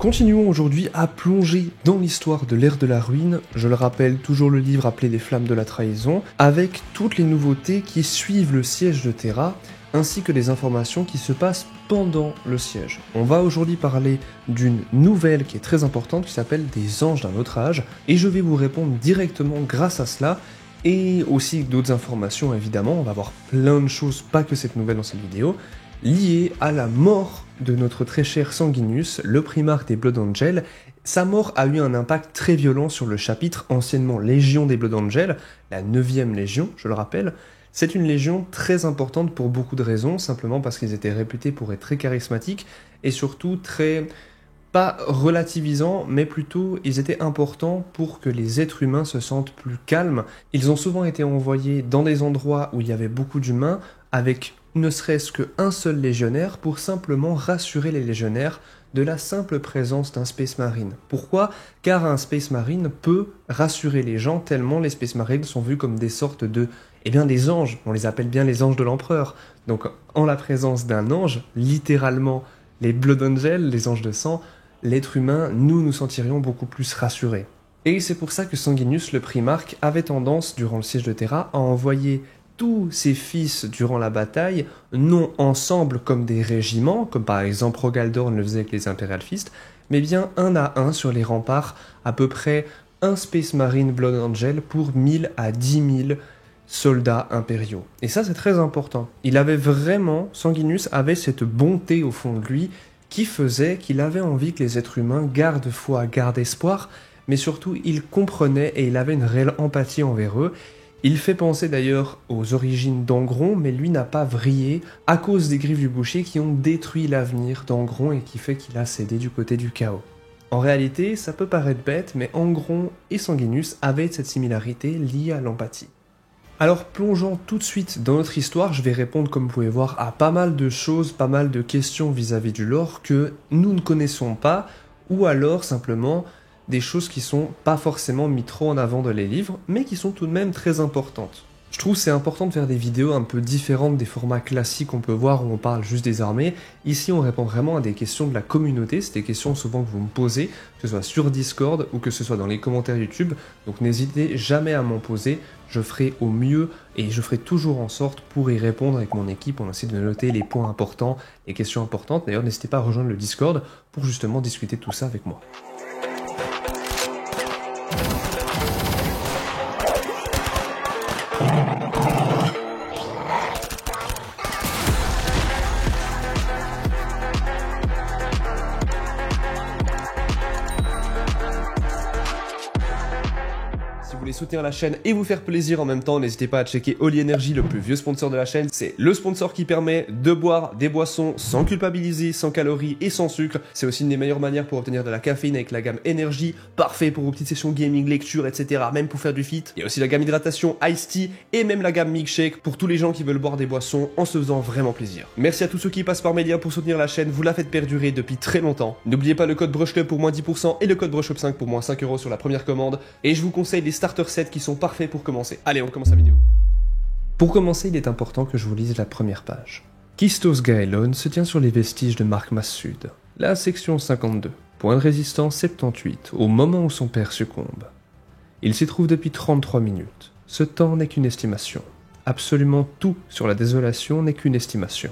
Continuons aujourd'hui à plonger dans l'histoire de l'ère de la ruine, je le rappelle, toujours le livre appelé Les Flammes de la Trahison, avec toutes les nouveautés qui suivent le siège de Terra, ainsi que les informations qui se passent pendant le siège. On va aujourd'hui parler d'une nouvelle qui est très importante, qui s'appelle Des Anges d'un autre âge, et je vais vous répondre directement grâce à cela, et aussi d'autres informations évidemment, on va voir plein de choses, pas que cette nouvelle dans cette vidéo, liées à la mort de notre très cher Sanguinius, le primarque des Blood Angels. Sa mort a eu un impact très violent sur le chapitre, anciennement Légion des Blood Angels, la 9e légion, je le rappelle. C'est une légion très importante pour beaucoup de raisons, simplement parce qu'ils étaient réputés pour être très charismatiques, et surtout très, pas relativisants, mais plutôt ils étaient importants pour que les êtres humains se sentent plus calmes. Ils ont souvent été envoyés dans des endroits où il y avait beaucoup d'humains, avec ne serait-ce qu'un seul légionnaire pour simplement rassurer les légionnaires de la simple présence d'un Space Marine. Pourquoi ? Car un Space Marine peut rassurer les gens tellement les Space Marines sont vus comme des sortes de... des anges, on les appelle bien les anges de l'empereur. Donc en la présence d'un ange, littéralement les Blood Angels, les anges de sang, l'être humain, nous nous sentirions beaucoup plus rassurés. Et c'est pour ça que Sanguinius, le primarque, avait tendance, durant le siège de Terra, à envoyer tous ses fils durant la bataille, non ensemble comme des régiments, comme par exemple Rogaldorn le faisait avec les Imperial Fist, mais bien un à un sur les remparts, à peu près un Space Marine Blood Angel pour 1000 à 10 000 soldats impériaux. Et ça c'est très important. Il avait vraiment, Sanguinius avait cette bonté au fond de lui qui faisait qu'il avait envie que les êtres humains gardent foi, gardent espoir, mais surtout il comprenait et il avait une réelle empathie envers eux. Il fait penser d'ailleurs aux origines d'Angron, mais lui n'a pas vrillé à cause des griffes du boucher qui ont détruit l'avenir d'Angron et qui fait qu'il a cédé du côté du chaos. En réalité, ça peut paraître bête, mais Angron et Sanguinius avaient cette similarité liée à l'empathie. Alors plongeons tout de suite dans notre histoire, je vais répondre comme vous pouvez voir à pas mal de choses, pas mal de questions vis-à-vis du lore que nous ne connaissons pas, ou alors simplement des choses qui sont pas forcément mis trop en avant dans les livres, mais qui sont tout de même très importantes. Je trouve c'est important de faire des vidéos un peu différentes des formats classiques qu'on peut voir où on parle juste des armées. Ici on répond vraiment à des questions de la communauté, c'est des questions souvent que vous me posez, que ce soit sur Discord ou que ce soit dans les commentaires YouTube, donc n'hésitez jamais à m'en poser, je ferai au mieux et je ferai toujours en sorte pour y répondre avec mon équipe, on essaie de noter les points importants, les questions importantes, d'ailleurs n'hésitez pas à rejoindre le Discord pour justement discuter de tout ça avec moi. Si vous voulez soutenir la chaîne et vous faire plaisir en même temps, n'hésitez pas à checker Holy Energy, le plus vieux sponsor de la chaîne. C'est le sponsor qui permet de boire des boissons sans culpabiliser, sans calories et sans sucre. C'est aussi une des meilleures manières pour obtenir de la caféine avec la gamme Energy, parfait pour vos petites sessions gaming, lecture, etc. Même pour faire du fit. Il y a aussi la gamme hydratation Ice Tea et même la gamme Milkshake pour tous les gens qui veulent boire des boissons en se faisant vraiment plaisir. Merci à tous ceux qui passent par mes liens pour soutenir la chaîne, vous la faites perdurer depuis très longtemps. N'oubliez pas le code BrushClub pour moins 10% et le code BrushClub5 pour moins 5€ sur la première commande. Et je vous conseille les starter sets qui sont parfaits pour commencer. Allez, on commence la vidéo. Pour commencer, il est important que je vous lise la première page. Kistos Gaelon se tient sur les vestiges de Markmas Sud, la section 52, point de résistance 78, au moment où son père succombe. Il s'y trouve depuis 33 minutes. Ce temps n'est qu'une estimation. Absolument tout sur la désolation n'est qu'une estimation.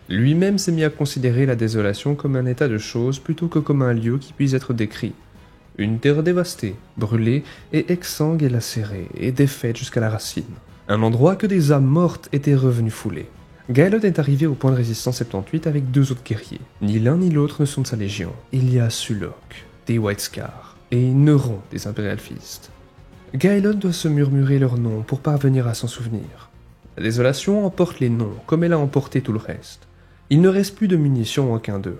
Lui-même s'est mis à considérer la désolation comme un état de choses plutôt que comme un lieu qui puisse être décrit. Une terre dévastée, brûlée et exsangue et lacérée, et défaite jusqu'à la racine. Un endroit que des âmes mortes étaient revenues fouler. Gaelon est arrivé au point de résistance 78 avec 2 autres guerriers. Ni l'un ni l'autre ne sont de sa légion. Il y a Sulok, des White Scars, et Neuron, des Imperial Fist. Gaelon doit se murmurer leurs noms pour parvenir à s'en souvenir. La désolation emporte les noms, comme elle a emporté tout le reste. Il ne reste plus de munitions en aucun d'eux.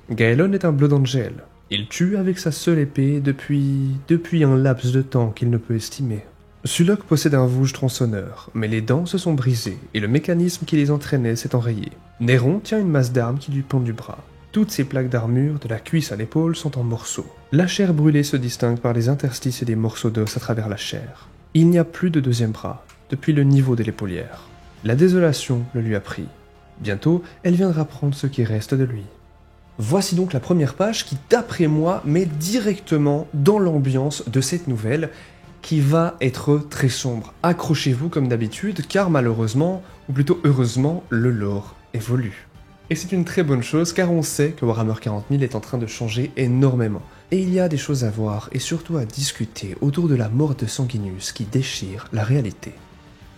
Gaelon est un Blood Angel. Il tue avec sa seule épée depuis un laps de temps qu'il ne peut estimer. Sulok possède un vouge tronçonneur, mais les dents se sont brisées et le mécanisme qui les entraînait s'est enrayé. Néron tient une masse d'armes qui lui pend du bras. Toutes ces plaques d'armure, de la cuisse à l'épaule, sont en morceaux. La chair brûlée se distingue par les interstices et des morceaux d'os à travers la chair. Il n'y a plus de deuxième bras, depuis le niveau de l'épaullière. La désolation le lui a pris. Bientôt, elle viendra prendre ce qui reste de lui. Voici donc la première page qui, d'après moi, met directement dans l'ambiance de cette nouvelle qui va être très sombre. Accrochez-vous comme d'habitude, car malheureusement, ou plutôt heureusement, le lore évolue. Et c'est une très bonne chose, car on sait que Warhammer 40 000 est en train de changer énormément. Et il y a des choses à voir, et surtout à discuter, autour de la mort de Sanguinius qui déchire la réalité.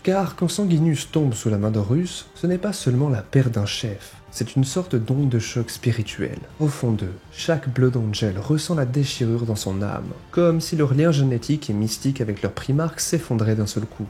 Car quand Sanguinius tombe sous la main d'Horus, ce n'est pas seulement la perte d'un chef, c'est une sorte d'onde de choc spirituel. Au fond d'eux, chaque Blood Angel ressent la déchirure dans son âme, comme si leur lien génétique et mystique avec leur primarque s'effondrait d'un seul coup.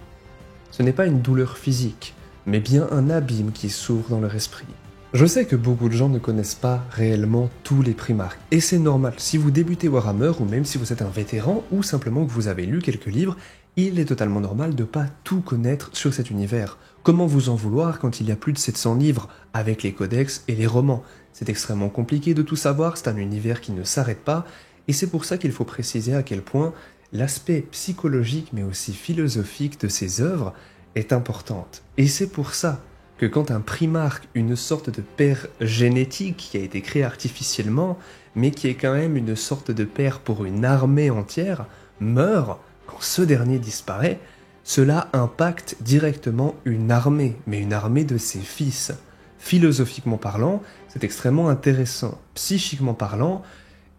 Ce n'est pas une douleur physique, mais bien un abîme qui s'ouvre dans leur esprit. Je sais que beaucoup de gens ne connaissent pas réellement tous les primarques, et c'est normal, si vous débutez Warhammer, ou même si vous êtes un vétéran, ou simplement que vous avez lu quelques livres, il est totalement normal de ne pas tout connaître sur cet univers. Comment vous en vouloir quand il y a plus de 700 livres, avec les codex et les romans? C'est extrêmement compliqué de tout savoir, c'est un univers qui ne s'arrête pas, et c'est pour ça qu'il faut préciser à quel point l'aspect psychologique mais aussi philosophique de ces œuvres est importante. Et c'est pour ça que quand un primarque, une sorte de père génétique qui a été créé artificiellement, mais qui est quand même une sorte de père pour une armée entière, meurt, quand ce dernier disparaît, cela impacte directement une armée, mais une armée de ses fils. Philosophiquement parlant, c'est extrêmement intéressant. Psychiquement parlant,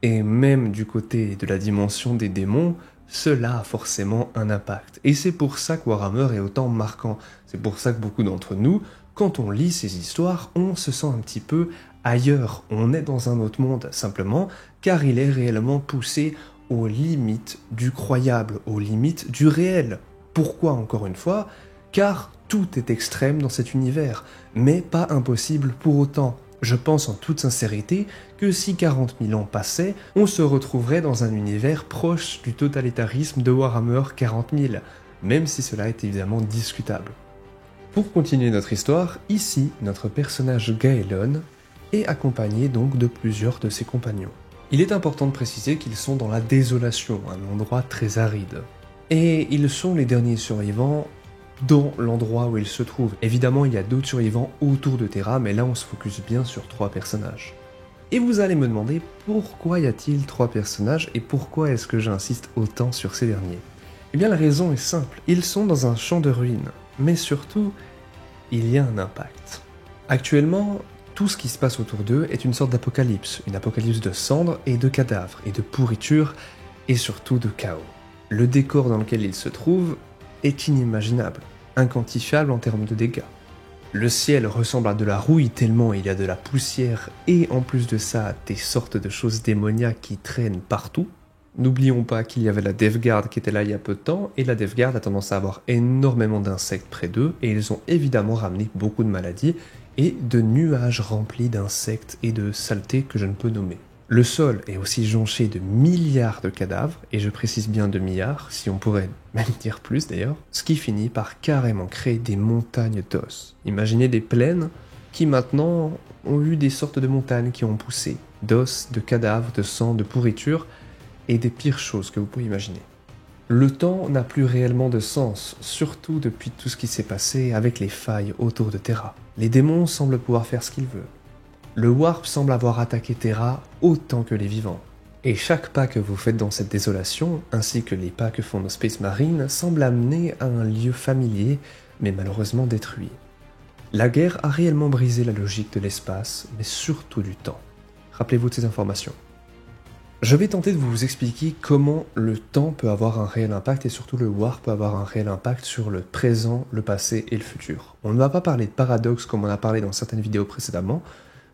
et même du côté de la dimension des démons, cela a forcément un impact. Et c'est pour ça que Warhammer est autant marquant. C'est pour ça que beaucoup d'entre nous, quand on lit ces histoires, on se sent un petit peu ailleurs. On est dans un autre monde, simplement, car il est réellement poussé aux limites du croyable, aux limites du réel. Pourquoi, encore une fois? Car tout est extrême dans cet univers, mais pas impossible pour autant. Je pense en toute sincérité que si 40 000 ans passaient, on se retrouverait dans un univers proche du totalitarisme de Warhammer 40 000, même si cela est évidemment discutable. Pour continuer notre histoire, ici, notre personnage Gaelon est accompagné donc de plusieurs de ses compagnons. Il est important de préciser qu'ils sont dans la désolation, un endroit très aride. Et ils sont les derniers survivants dans l'endroit où ils se trouvent. Évidemment, il y a d'autres survivants autour de Terra, mais là on se focus bien sur 3 personnages. Et vous allez me demander pourquoi y a-t-il 3 personnages et pourquoi est-ce que j'insiste autant sur ces derniers? Eh bien la raison est simple, ils sont dans un champ de ruines, mais surtout, il y a un impact. Actuellement, tout ce qui se passe autour d'eux est une sorte d'apocalypse, une apocalypse de cendres et de cadavres, et de pourriture, et surtout de chaos. Le décor dans lequel ils se trouvent est inimaginable, inquantifiable en termes de dégâts. Le ciel ressemble à de la rouille tellement il y a de la poussière, et en plus de ça, des sortes de choses démoniaques qui traînent partout. N'oublions pas qu'il y avait la Death Guard qui était là il y a peu de temps, et la Death Guard a tendance à avoir énormément d'insectes près d'eux, et ils ont évidemment ramené beaucoup de maladies, et de nuages remplis d'insectes et de saletés que je ne peux nommer. Le sol est aussi jonché de milliards de cadavres, et je précise bien de milliards, si on pourrait même dire plus d'ailleurs, ce qui finit par carrément créer des montagnes d'os. Imaginez des plaines qui maintenant ont eu des sortes de montagnes qui ont poussé, d'os, de cadavres, de sang, de pourriture, et des pires choses que vous pouvez imaginer. Le temps n'a plus réellement de sens, surtout depuis tout ce qui s'est passé avec les failles autour de Terra. Les démons semblent pouvoir faire ce qu'ils veulent. Le Warp semble avoir attaqué Terra autant que les vivants. Et chaque pas que vous faites dans cette désolation, ainsi que les pas que font nos Space Marines, semble amener à un lieu familier, mais malheureusement détruit. La guerre a réellement brisé la logique de l'espace, mais surtout du temps. Rappelez-vous de ces informations. Je vais tenter de vous expliquer comment le temps peut avoir un réel impact et surtout le Warp peut avoir un réel impact sur le présent, le passé et le futur. On ne va pas parler de paradoxe comme on a parlé dans certaines vidéos précédemment,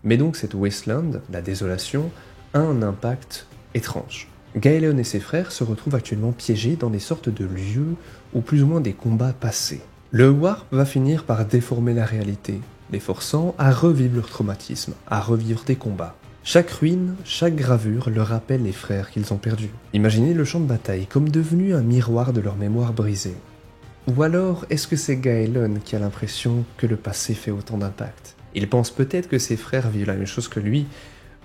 mais donc cette Wasteland, la désolation, a un impact étrange. Gaelon et ses frères se retrouvent actuellement piégés dans des sortes de lieux où plus ou moins des combats passés. Le Warp va finir par déformer la réalité, les forçant à revivre leur traumatisme, à revivre des combats. Chaque ruine, chaque gravure leur rappelle les frères qu'ils ont perdus. Imaginez le champ de bataille comme devenu un miroir de leur mémoire brisée. Ou alors, est-ce que c'est Gaelon qui a l'impression que le passé fait autant d'impact? Il pense peut-être que ses frères vivent la même chose que lui,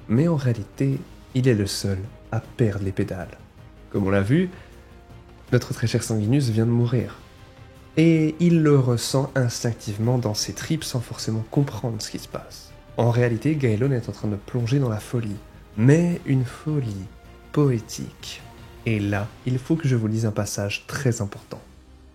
mais en réalité, il est le seul à perdre les pédales. Comme on l'a vu, notre très cher Sanguinius vient de mourir. Et il le ressent instinctivement dans ses tripes sans forcément comprendre ce qui se passe. En réalité, Gaelon est en train de plonger dans la folie, mais une folie poétique. Et là, il faut que je vous lise un passage très important.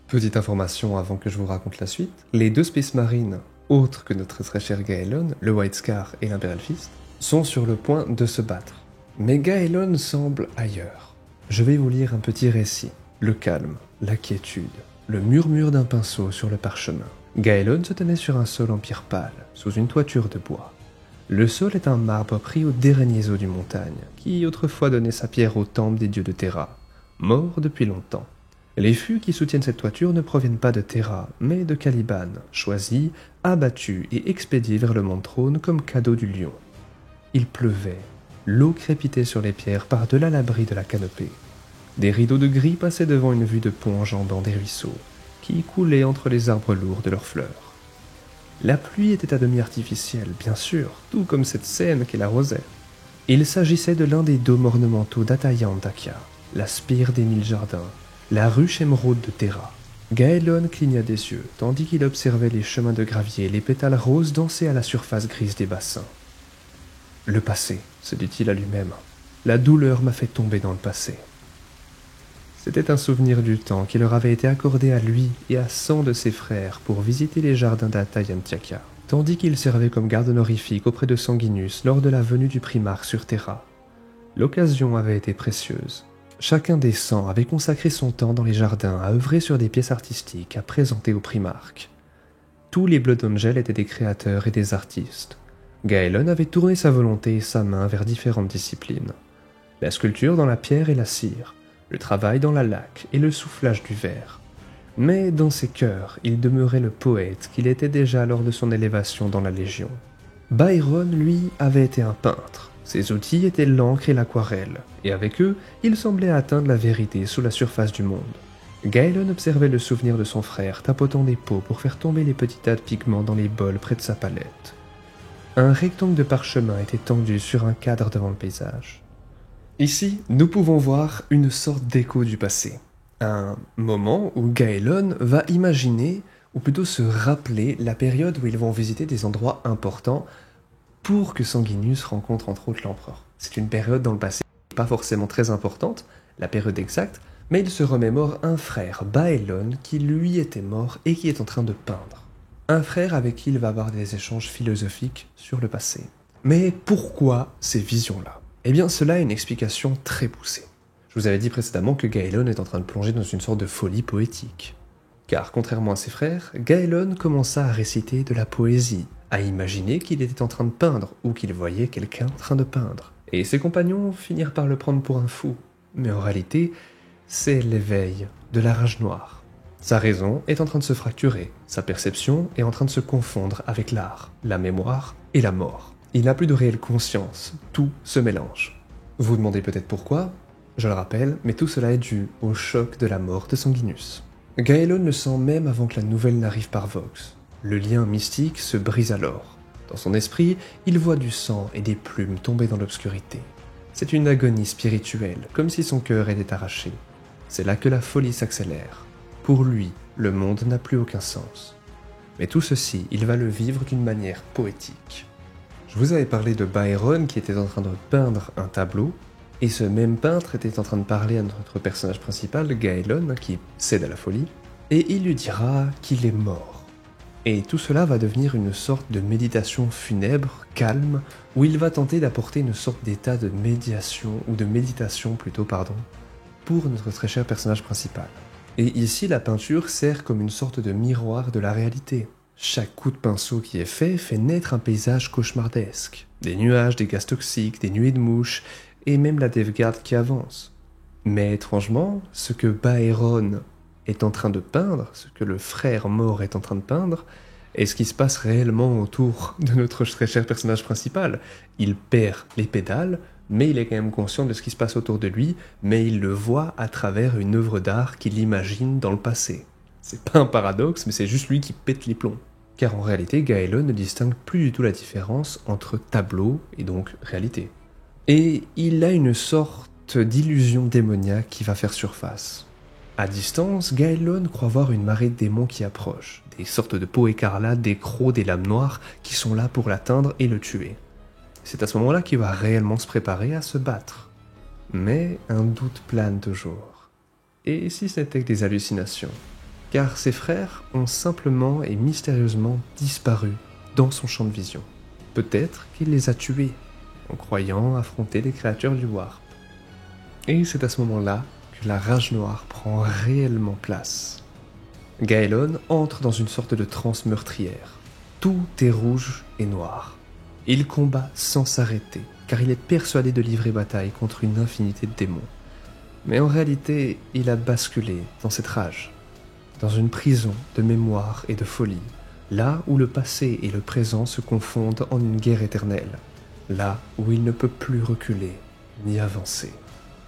Petite information avant que je vous raconte la suite, les deux Space Marines, autres que notre très cher Gaelon, le White Scar et l'Imperial Fist, sont sur le point de se battre. Mais Gaelon semble ailleurs. Je vais vous lire un petit récit. Le calme, la quiétude, le murmure d'un pinceau sur le parchemin. Gaelon se tenait sur un sol en pierre pâle, sous une toiture de bois. Le sol est un marbre pris aux derniers eaux du montagne, qui autrefois donnait sa pierre au temple des dieux de Terra, mort depuis longtemps. Les fûts qui soutiennent cette toiture ne proviennent pas de Terra, mais de Caliban, choisi, abattu et expédié vers le monde trône comme cadeau du lion. Il pleuvait, l'eau crépitait sur les pierres par-delà l'abri de la canopée. Des rideaux de gris passaient devant une vue de pont enjambant des ruisseaux, qui coulaient entre les arbres lourds de leurs fleurs. La pluie était à demi artificielle, bien sûr, tout comme cette scène qui l'arrosait. Il s'agissait de l'un des dômes ornementaux d'Ataya Antakya, la spire des 1000 jardins, la ruche émeraude de Terra. Gaelon cligna des yeux, tandis qu'il observait les chemins de gravier et les pétales roses danser à la surface grise des bassins. « Le passé », se dit-il à lui-même. « La douleur m'a fait tomber dans le passé. » C'était un souvenir du temps qui leur avait été accordé à lui et à 100 de ses frères pour visiter les jardins d'Ataya Antakya, tandis qu'il servait comme garde honorifique auprès de Sanguinus lors de la venue du primarque sur Terra. L'occasion avait été précieuse. Chacun des 100 avait consacré son temps dans les jardins à œuvrer sur des pièces artistiques à présenter au primarque. Tous les Blood Angels étaient des créateurs et des artistes. Gaelon avait tourné sa volonté et sa main vers différentes disciplines. La sculpture dans la pierre et la cire, le travail dans la laque et le soufflage du verre. Mais dans ses cœurs, il demeurait le poète qu'il était déjà lors de son élévation dans la Légion. Byron, lui, avait été un peintre. Ses outils étaient l'encre et l'aquarelle, et avec eux, il semblait atteindre la vérité sous la surface du monde. Gaelon observait le souvenir de son frère tapotant des pots pour faire tomber les petits tas de pigments dans les bols près de sa palette. Un rectangle de parchemin était tendu sur un cadre devant le paysage. Ici, nous pouvons voir une sorte d'écho du passé. Un moment où Gaelon va imaginer, ou plutôt se rappeler, la période où ils vont visiter des endroits importants pour que Sanguinus rencontre entre autres l'empereur. C'est une période dans le passé pas forcément très importante, la période exacte, mais il se remémore un frère, Baelon, qui lui était mort et qui est en train de peindre. Un frère avec qui il va avoir des échanges philosophiques sur le passé. Mais pourquoi ces visions-là ? Eh bien, cela a une explication très poussée. Je vous avais dit précédemment que Gaelon est en train de plonger dans une sorte de folie poétique. Car, contrairement à ses frères, Gaelon commença à réciter de la poésie, à imaginer qu'il était en train de peindre, ou qu'il voyait quelqu'un en train de peindre. Et ses compagnons finirent par le prendre pour un fou. Mais en réalité, c'est l'éveil de la rage noire. Sa raison est en train de se fracturer, sa perception est en train de se confondre avec l'art, la mémoire et la mort. Il n'a plus de réelle conscience, tout se mélange. Vous vous demandez peut-être pourquoi ? Je le rappelle, mais tout cela est dû au choc de la mort de Sanguinus. Gaelon le sent même avant que la nouvelle n'arrive par Vox. Le lien mystique se brise alors. Dans son esprit, il voit du sang et des plumes tomber dans l'obscurité. C'est une agonie spirituelle, comme si son cœur était arraché. C'est là que la folie s'accélère. Pour lui, le monde n'a plus aucun sens. Mais tout ceci, il va le vivre d'une manière poétique. Je vous avais parlé de Byron qui était en train de peindre un tableau, et ce même peintre était en train de parler à notre personnage principal, Gaelon, qui cède à la folie, et il lui dira qu'il est mort. Et tout cela va devenir une sorte de méditation funèbre, calme, où il va tenter d'apporter une sorte d'état de médiation, ou de méditation plutôt, pour notre très cher personnage principal. Et ici, la peinture sert comme une sorte de miroir de la réalité. Chaque coup de pinceau qui est fait naître un paysage cauchemardesque. Des nuages, des gaz toxiques, des nuées de mouches, et même la Death Guard qui avance. Mais étrangement, ce que Byron est en train de peindre, ce que le frère mort est en train de peindre, est ce qui se passe réellement autour de notre très cher personnage principal. Il perd les pédales, mais il est quand même conscient de ce qui se passe autour de lui, mais il le voit à travers une œuvre d'art qu'il imagine dans le passé. C'est pas un paradoxe, mais c'est juste lui qui pète les plombs. Car en réalité, Gaelon ne distingue plus du tout la différence entre tableau et donc réalité. Et il a une sorte d'illusion démoniaque qui va faire surface. À distance, Gaelon croit voir une marée de démons qui approche, des sortes de peaux écarlates, des crocs, des lames noires qui sont là pour l'atteindre et le tuer. C'est à ce moment-là qu'il va réellement se préparer à se battre. Mais un doute plane toujours. Et si c'était que des hallucinations? Car ses frères ont simplement et mystérieusement disparu dans son champ de vision. Peut-être qu'il les a tués, en croyant affronter les créatures du Warp. Et c'est à ce moment-là que la rage noire prend réellement place. Gaëlon entre dans une sorte de transe meurtrière. Tout est rouge et noir. Il combat sans s'arrêter, car il est persuadé de livrer bataille contre une infinité de démons. Mais en réalité, il a basculé dans cette rage, dans une prison de mémoire et de folie, là où le passé et le présent se confondent en une guerre éternelle, là où il ne peut plus reculer ni avancer.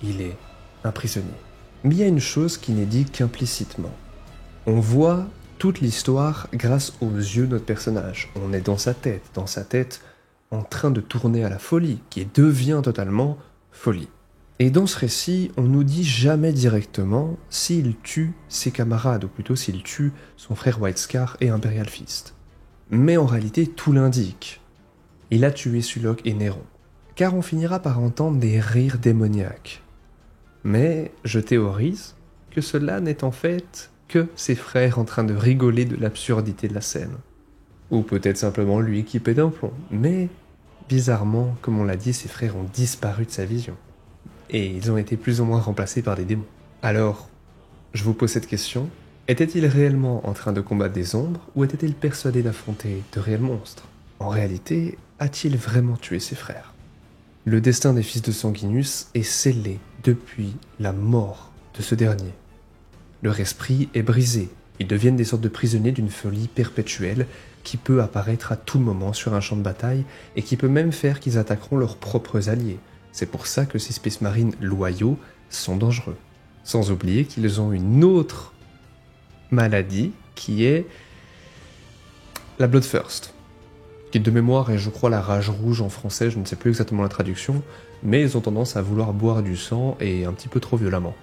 Il est un prisonnier. Mais il y a une chose qui n'est dite qu'implicitement. On voit toute l'histoire grâce aux yeux de notre personnage. On est dans sa tête, en train de tourner à la folie, qui devient totalement folie. Et dans ce récit, on nous dit jamais directement s'il tue ses camarades, ou plutôt s'il tue son frère White Scar et Imperial Fist. Mais en réalité, tout l'indique. Il a tué Sulok et Néron, car on finira par entendre des rires démoniaques. Mais je théorise que cela n'est en fait que ses frères en train de rigoler de l'absurdité de la scène. Ou peut-être simplement lui qui pète un plomb, mais bizarrement, comme on l'a dit, ses frères ont disparu de sa vision. Et ils ont été plus ou moins remplacés par des démons. Alors, je vous pose cette question, était-il réellement en train de combattre des ombres, ou était-il persuadé d'affronter de réels monstres? En réalité, a-t-il vraiment tué ses frères? Le destin des fils de Sanguinus est scellé depuis la mort de ce dernier. Leur esprit est brisé, ils deviennent des sortes de prisonniers d'une folie perpétuelle qui peut apparaître à tout moment sur un champ de bataille et qui peut même faire qu'ils attaqueront leurs propres alliés. C'est pour ça que ces Space Marines loyaux sont dangereux. Sans oublier qu'ils ont une autre maladie qui est la Bloodthirst, qui de mémoire est je crois la rage rouge en français, je ne sais plus exactement la traduction, mais ils ont tendance à vouloir boire du sang et un petit peu trop violemment.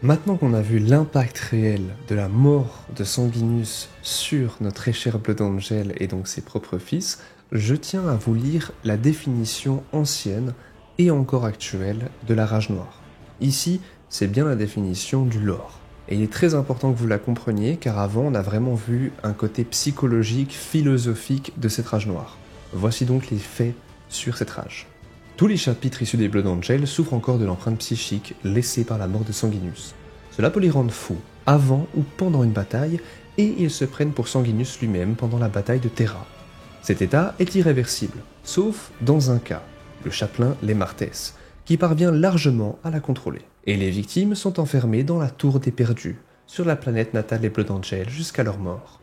Maintenant qu'on a vu l'impact réel de la mort de Sanguinus sur notre très cher Blood Angel et donc ses propres fils, je tiens à vous lire la définition ancienne et encore actuelle de la rage noire. Ici, c'est bien la définition du lore. Et il est très important que vous la compreniez car avant on a vraiment vu un côté psychologique, philosophique de cette rage noire. Voici donc les faits sur cette rage. Tous les chapitres issus des Blood Angel souffrent encore de l'empreinte psychique laissée par la mort de Sanguinus. Cela peut les rendre fous, avant ou pendant une bataille, et ils se prennent pour Sanguinus lui-même pendant la bataille de Terra. Cet état est irréversible, sauf dans un cas, le chapelain Les Martès, qui parvient largement à la contrôler. Et les victimes sont enfermées dans la Tour des Perdus, sur la planète natale des Blood Angel jusqu'à leur mort.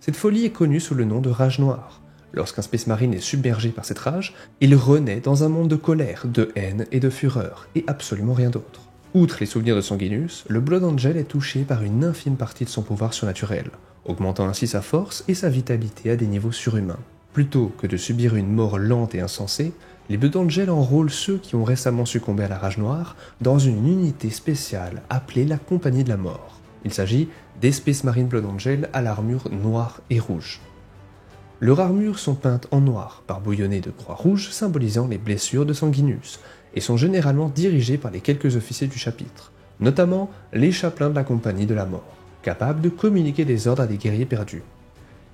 Cette folie est connue sous le nom de rage noire. Lorsqu'un Space Marine est submergé par cette rage, il renaît dans un monde de colère, de haine et de fureur, et absolument rien d'autre. Outre les souvenirs de Sanguinus, le Blood Angel est touché par une infime partie de son pouvoir surnaturel, augmentant ainsi sa force et sa vitalité à des niveaux surhumains. Plutôt que de subir une mort lente et insensée, les Blood Angel enrôlent ceux qui ont récemment succombé à la rage noire dans une unité spéciale appelée la Compagnie de la Mort. Il s'agit des Space Marine Blood Angel à l'armure noire et rouge. Leurs armures sont peintes en noir, barbouillonnées de croix rouges symbolisant les blessures de Sanguinus, et sont généralement dirigées par les quelques officiers du chapitre, notamment les chapelains de la Compagnie de la Mort, capables de communiquer des ordres à des guerriers perdus.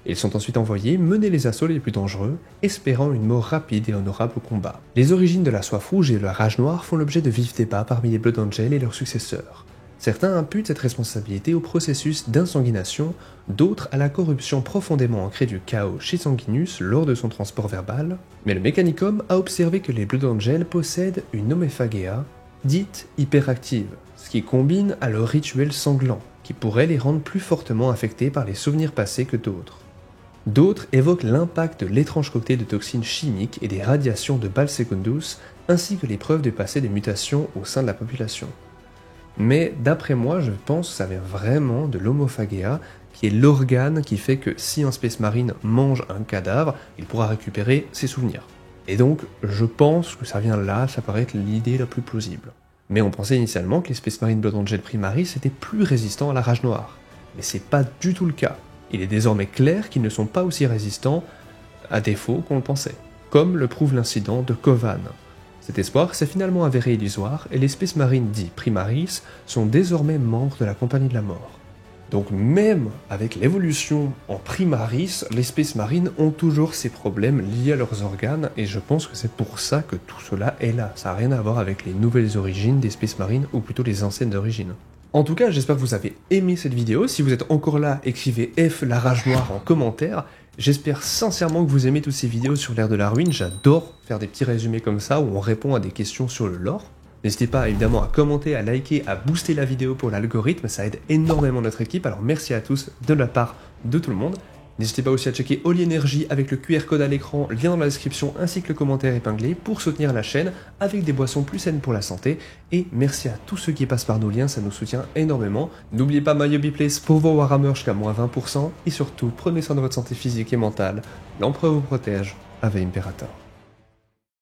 Ils sont ensuite envoyés mener les assauts les plus dangereux, espérant une mort rapide et honorable au combat. Les origines de la soif rouge et de la rage noire font l'objet de vifs débats parmi les Blood Angel et leurs successeurs. Certains imputent cette responsabilité au processus d'insanguination, d'autres à la corruption profondément ancrée du chaos chez Sanguinus lors de son transport verbal, mais le Mechanicum a observé que les Blood Angel possèdent une Omephagia dite hyperactive, ce qui combine à leur rituel sanglant, qui pourrait les rendre plus fortement affectés par les souvenirs passés que d'autres. D'autres évoquent l'impact de l'étrange cocktail de toxines chimiques et des radiations de Bal Secundus, ainsi que les preuves de passé des mutations au sein de la population. Mais d'après moi, je pense que ça vient vraiment de l'homophagia, qui est l'organe qui fait que si un Space Marine mange un cadavre, il pourra récupérer ses souvenirs. Et donc, je pense que ça vient là, ça paraît être l'idée la plus plausible. Mais on pensait initialement que les Space Marine Blood Angel Primaris étaient plus résistants à la rage noire. Mais c'est pas du tout le cas. Il est désormais clair qu'ils ne sont pas aussi résistants à défaut qu'on le pensait, comme le prouve l'incident de Kovan. Cet espoir s'est finalement avéré illusoire et les Space Marines dits Primaris sont désormais membres de la Compagnie de la Mort. Donc même avec l'évolution en Primaris, les Space Marines ont toujours ces problèmes liés à leurs organes et je pense que c'est pour ça que tout cela est là. Ça n'a rien à voir avec les nouvelles origines des Space Marines ou plutôt les anciennes origines. En tout cas, j'espère que vous avez aimé cette vidéo. Si vous êtes encore là, écrivez F la rage noire en commentaire. J'espère sincèrement que vous aimez toutes ces vidéos sur l'ère de la ruine. J'adore faire des petits résumés comme ça où on répond à des questions sur le lore. N'hésitez pas évidemment à commenter, à liker, à booster la vidéo pour l'algorithme, ça aide énormément notre équipe, alors merci à tous de la part de tout le monde. N'hésitez pas aussi à checker Holy Energy avec le QR code à l'écran, lien dans la description ainsi que le commentaire épinglé pour soutenir la chaîne avec des boissons plus saines pour la santé. Et merci à tous ceux qui passent par nos liens, ça nous soutient énormément. N'oubliez pas My Place pour vos Warhammer jusqu'à moins 20% et surtout prenez soin de votre santé physique et mentale. L'empereur vous protège, Ave Imperator.